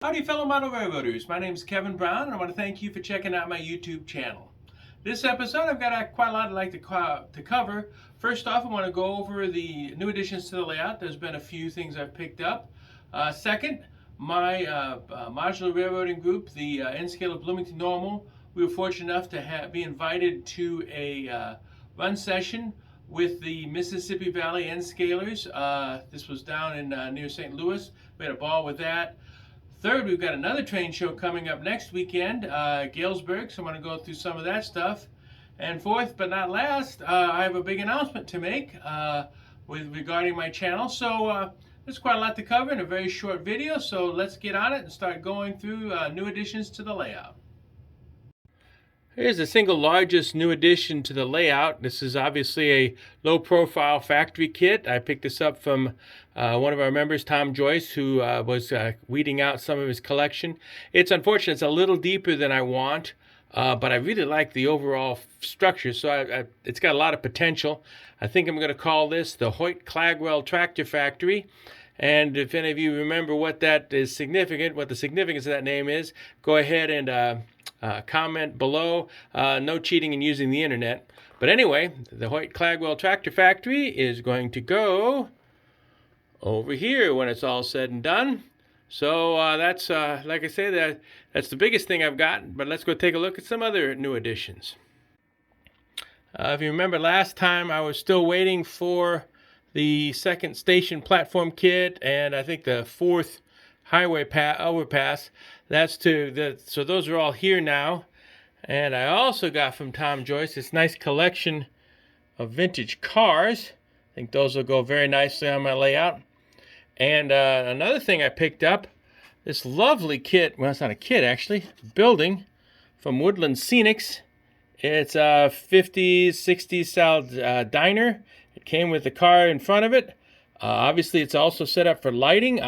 Howdy fellow model railroaders, my name is Kevin Brown and I want to thank you for checking out my YouTube channel. This episode I've got quite a lot I'd like to cover. First off, I want to go over the new additions to the layout. There's been a few things I've picked up. Second, my modular railroading group, the N-Scale of Bloomington Normal, we were fortunate enough to be invited to a run session with the Mississippi Valley N-Scalers. This was down in near St. Louis. We had a ball with that. Third, we've got another train show coming up next weekend, Galesburg, so I'm going to go through some of that stuff. And fourth, but not last, I have a big announcement to make regarding my channel. So there's quite a lot to cover in a very short video, so let's get on it and start going through new additions to the layout. Here's the single largest new addition to the layout. This is obviously a low-profile factory kit. I picked this up from one of our members, Tom Joyce, who was weeding out some of his collection. It's unfortunate, it's a little deeper than I want, but I really like the overall structure, so it's got a lot of potential. I think I'm going to call this the Hoyt-Clagwell Tractor Factory. And if any of you remember what that is significant, what the significance of that name is, go ahead and comment below. No cheating in using the internet. But anyway, the Hoyt-Clagwell Tractor Factory is going to go over here when it's all said and done. So that's, like I say, that's the biggest thing I've got. But let's go take a look at some other new additions. If you remember last time, I was still waiting for the second station platform kit, and I think the fourth highway overpass. So those are all here now. And I also got from Tom Joyce this nice collection of vintage cars. I think those will go very nicely on my layout. And another thing I picked up, this lovely kit. Well, it's not a kit actually. Building from Woodland Scenics. It's a 50s, 60s style diner. It came with the car in front of it. Obviously, it's also set up for lighting.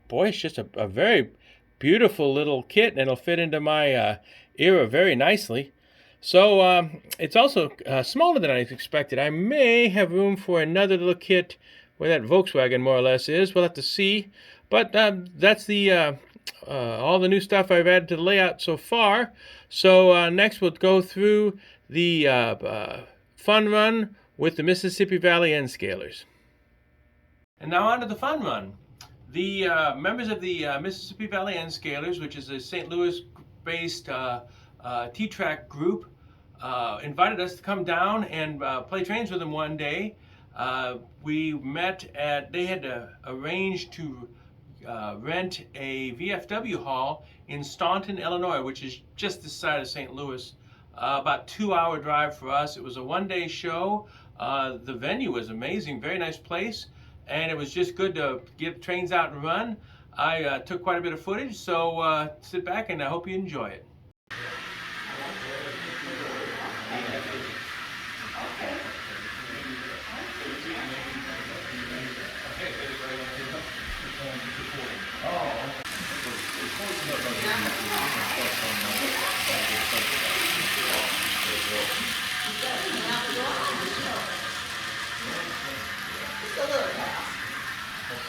Boy, it's just a very beautiful little kit, and it'll fit into my era very nicely. So it's also smaller than I expected. I may have room for another little kit where that Volkswagen more or less is. We'll have to see. But that's the all the new stuff I've added to the layout so far. So next we'll go through the Fun Run with the Mississippi Valley N-Scalers. And now on to the Fun Run. The members of the Mississippi Valley N-Scalers, which is a St. Louis-based T-trak group, invited us to come down and play trains with them one day. We met at, they had arranged to rent a VFW hall in Staunton, Illinois, which is just this side of St. Louis. About 2-hour drive for us. It was a one-day show. The venue was amazing, very nice place, and it was just good to get trains out and run. I took quite a bit of footage, so sit back and I hope you enjoy it.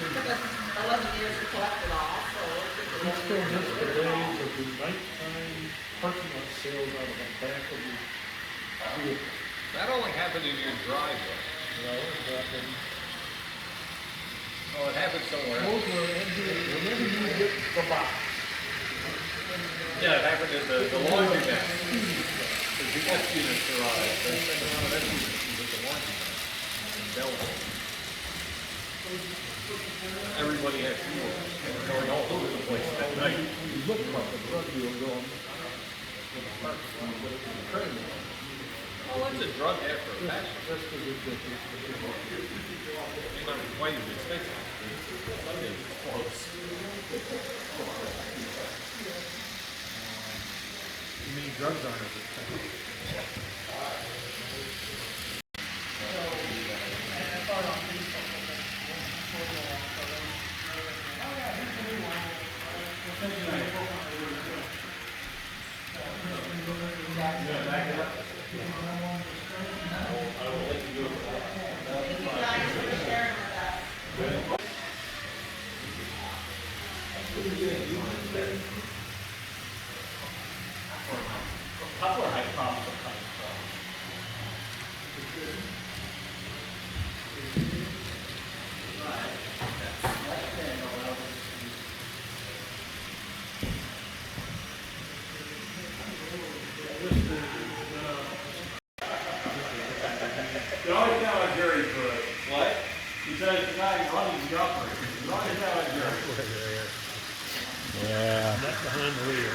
Took us 11 years to collect it all, so We still miss the days of the nighttime parking lot sales out of the back of the vehicle. That only happened in your driveway. You know, it happened. Oh, it happened somewhere Those else. were whenever you get the box. Yeah, it happened at the laundry mat. The F units arrived. They sent around an F unit at the laundry mat in Belleville. Everybody had fuel. They were going all over the place that night. It looked like a drug deal going in the parking lot, but it was a train. Oh, what's a drug after a fashion? Just because it did this. It's not quite as expensive. Sunday's close. You mean drugs aren't as expensive? you guys for sharing with us. Yeah. Net behind the wheel.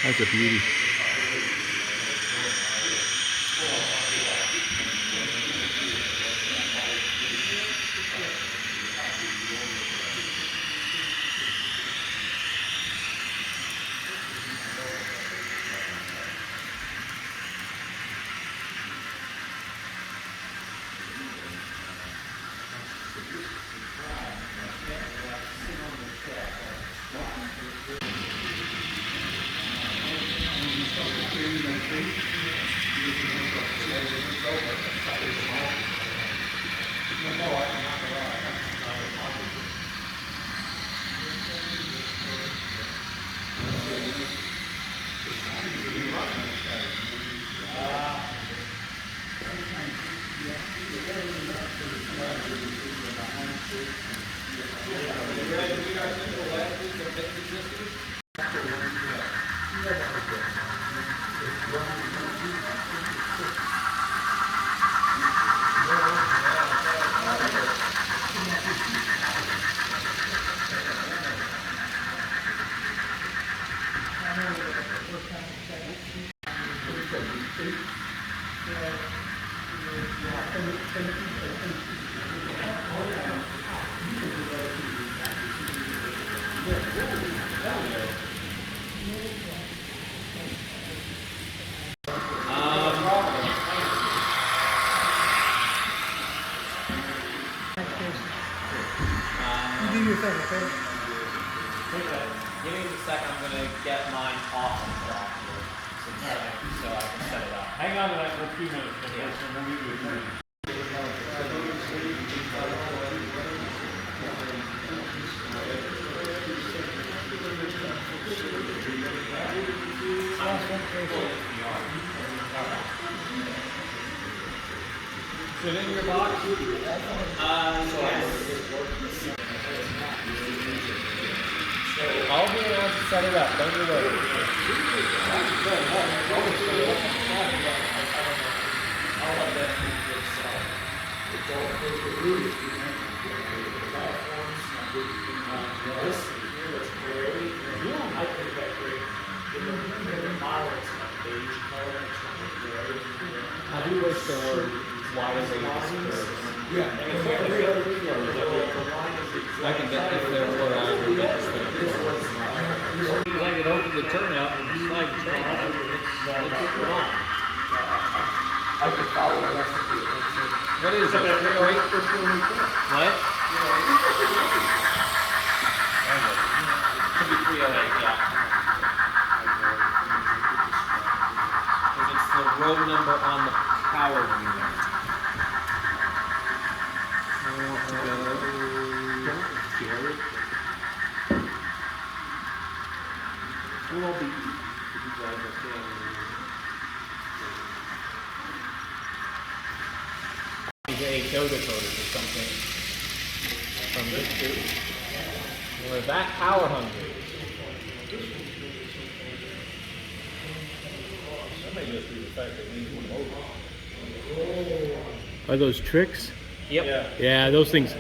That's a beauty. You do your thing, okay? Give me just a second, I'm gonna get mine off of the dock here, so I can set it up. Hang on to that for a few minutes, and we'll leave you. Is it in your box? Yes. I'll be around to set it up, don't you worry. I do wish there were wider ranges. I can get if there were aggregates. I could open the turnout and slide the train out. It's wrong. I could follow the recipe. What is it? 308? What? Could be 308, yeah. Because it's the road number on the power unit. A soda coders or something from this dude. We're that power hungry. That may just be the fact that it needs one over. Are those tricks? Yep. Yeah, those things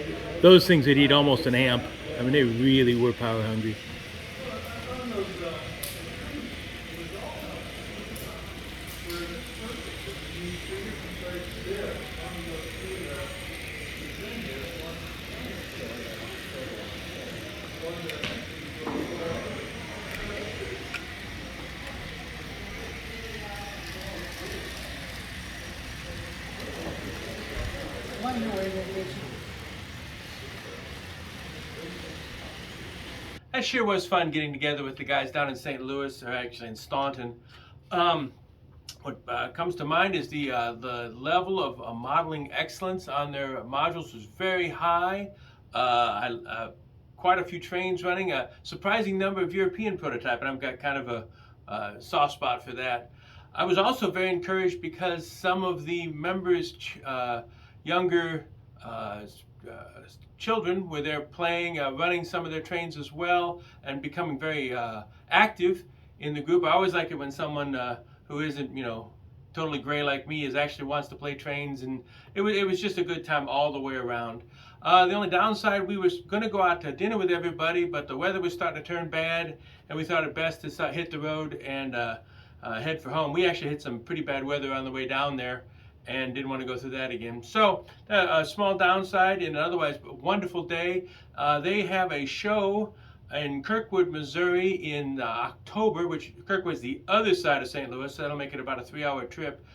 would eat almost an amp. I mean, they really were power hungry. One more orientation. that sure was fun getting together with the guys down in St. Louis, or actually in Staunton. What comes to mind is the level of modeling excellence on their modules was very high. Quite a few trains running, a surprising number of European prototype, and I've got kind of a soft spot for that. I was also very encouraged because some of the members, younger children, were there playing, running some of their trains as well, and becoming very active in the group. I always like it when someone who isn't, totally gray like me actually wants to play trains, and it was just a good time all the way around. The only downside, we were going to go out to dinner with everybody, but the weather was starting to turn bad, and we thought it best to hit the road and head for home. We actually hit some pretty bad weather on the way down there and didn't want to go through that again. So a small downside in an otherwise wonderful day. They have a show in Kirkwood, Missouri in October, which Kirkwood's the other side of St. Louis, so that'll make it about a 3-hour trip.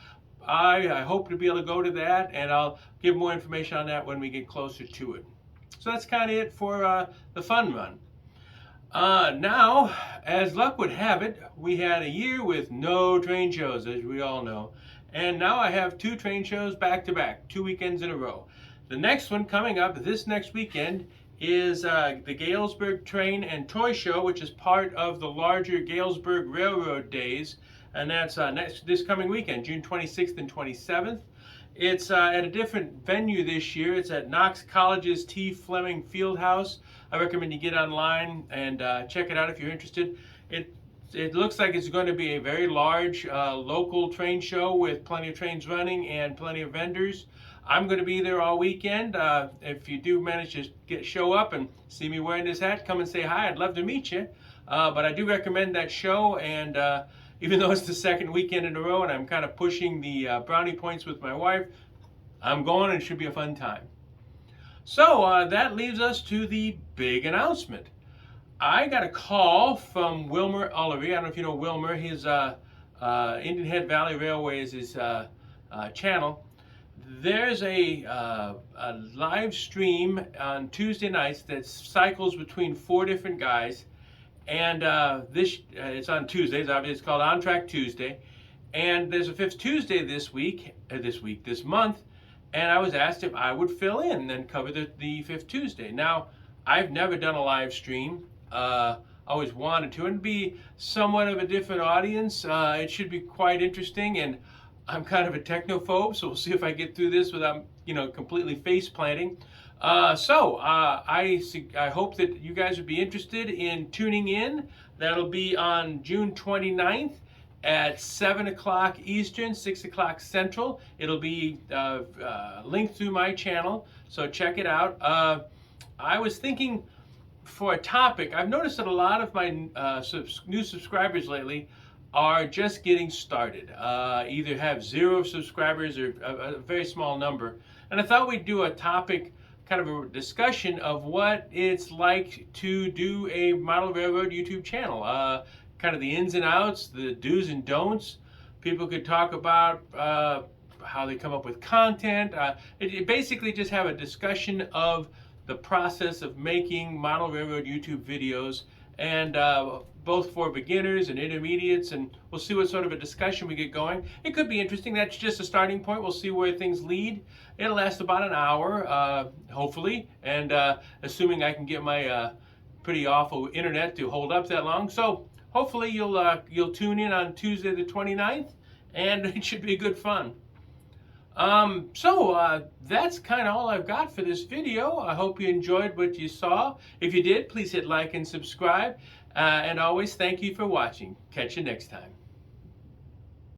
I hope to be able to go to that, and I'll give more information on that when we get closer to it. So that's kind of it for the fun run. Now, as luck would have it, we had a year with no train shows, as we all know. And now I have 2 train shows back to back, 2 weekends in a row. The next one coming up this next weekend is the Galesburg Train and Toy Show, which is part of the larger Galesburg Railroad Days. And that's this coming weekend, June 26th and 27th. It's at a different venue this year. It's at Knox College's T. Fleming Fieldhouse. I recommend you get online and check it out if you're interested. It looks like it's going to be a very large local train show with plenty of trains running and plenty of vendors. I'm going to be there all weekend. If you do manage to show up and see me wearing this hat, come and say hi. I'd love to meet you. But I do recommend that show, and even though it's the second weekend in a row and I'm kind of pushing the brownie points with my wife, I'm going, and it should be a fun time. So that leaves us to the big announcement. I got a call from Wilmer Ullery. I don't know if you know Wilmer. His Indian Head Valley Railway is his channel. There's a live stream on Tuesday nights that cycles between 4 different guys. And it's on Tuesdays. Obviously, it's called On Track Tuesday. And there's a 5th Tuesday this month. And I was asked if I would fill in and cover the 5th Tuesday. Now, I've never done a live stream. Always wanted to, and be somewhat of a different audience. It should be quite interesting, and I'm kind of a technophobe, so we'll see if I get through this without, completely face planting. So I hope that you guys would be interested in tuning in. That'll be on June 29th at 7 o'clock Eastern, 6 o'clock Central. It'll be linked through my channel, so check it out. I was thinking for a topic, I've noticed that a lot of my new subscribers lately are just getting started. Either have 0 subscribers or a very small number. And I thought we'd do a topic, kind of a discussion of what it's like to do a model railroad YouTube channel. Kind of the ins and outs, the do's and don'ts. People could talk about how they come up with content. It basically just have a discussion of the process of making model railroad YouTube videos, and both for beginners and intermediates, and we'll see what sort of a discussion we get going. It could be interesting. That's just a starting point. We'll see where things lead. It'll last about an hour, hopefully, and assuming I can get my pretty awful internet to hold up that long. So hopefully you'll tune in on Tuesday the 29th, and it should be good fun. That's kind of all I've got for this video. I hope you enjoyed what you saw. If you did, please hit like and subscribe. And always, thank you for watching. Catch you next time.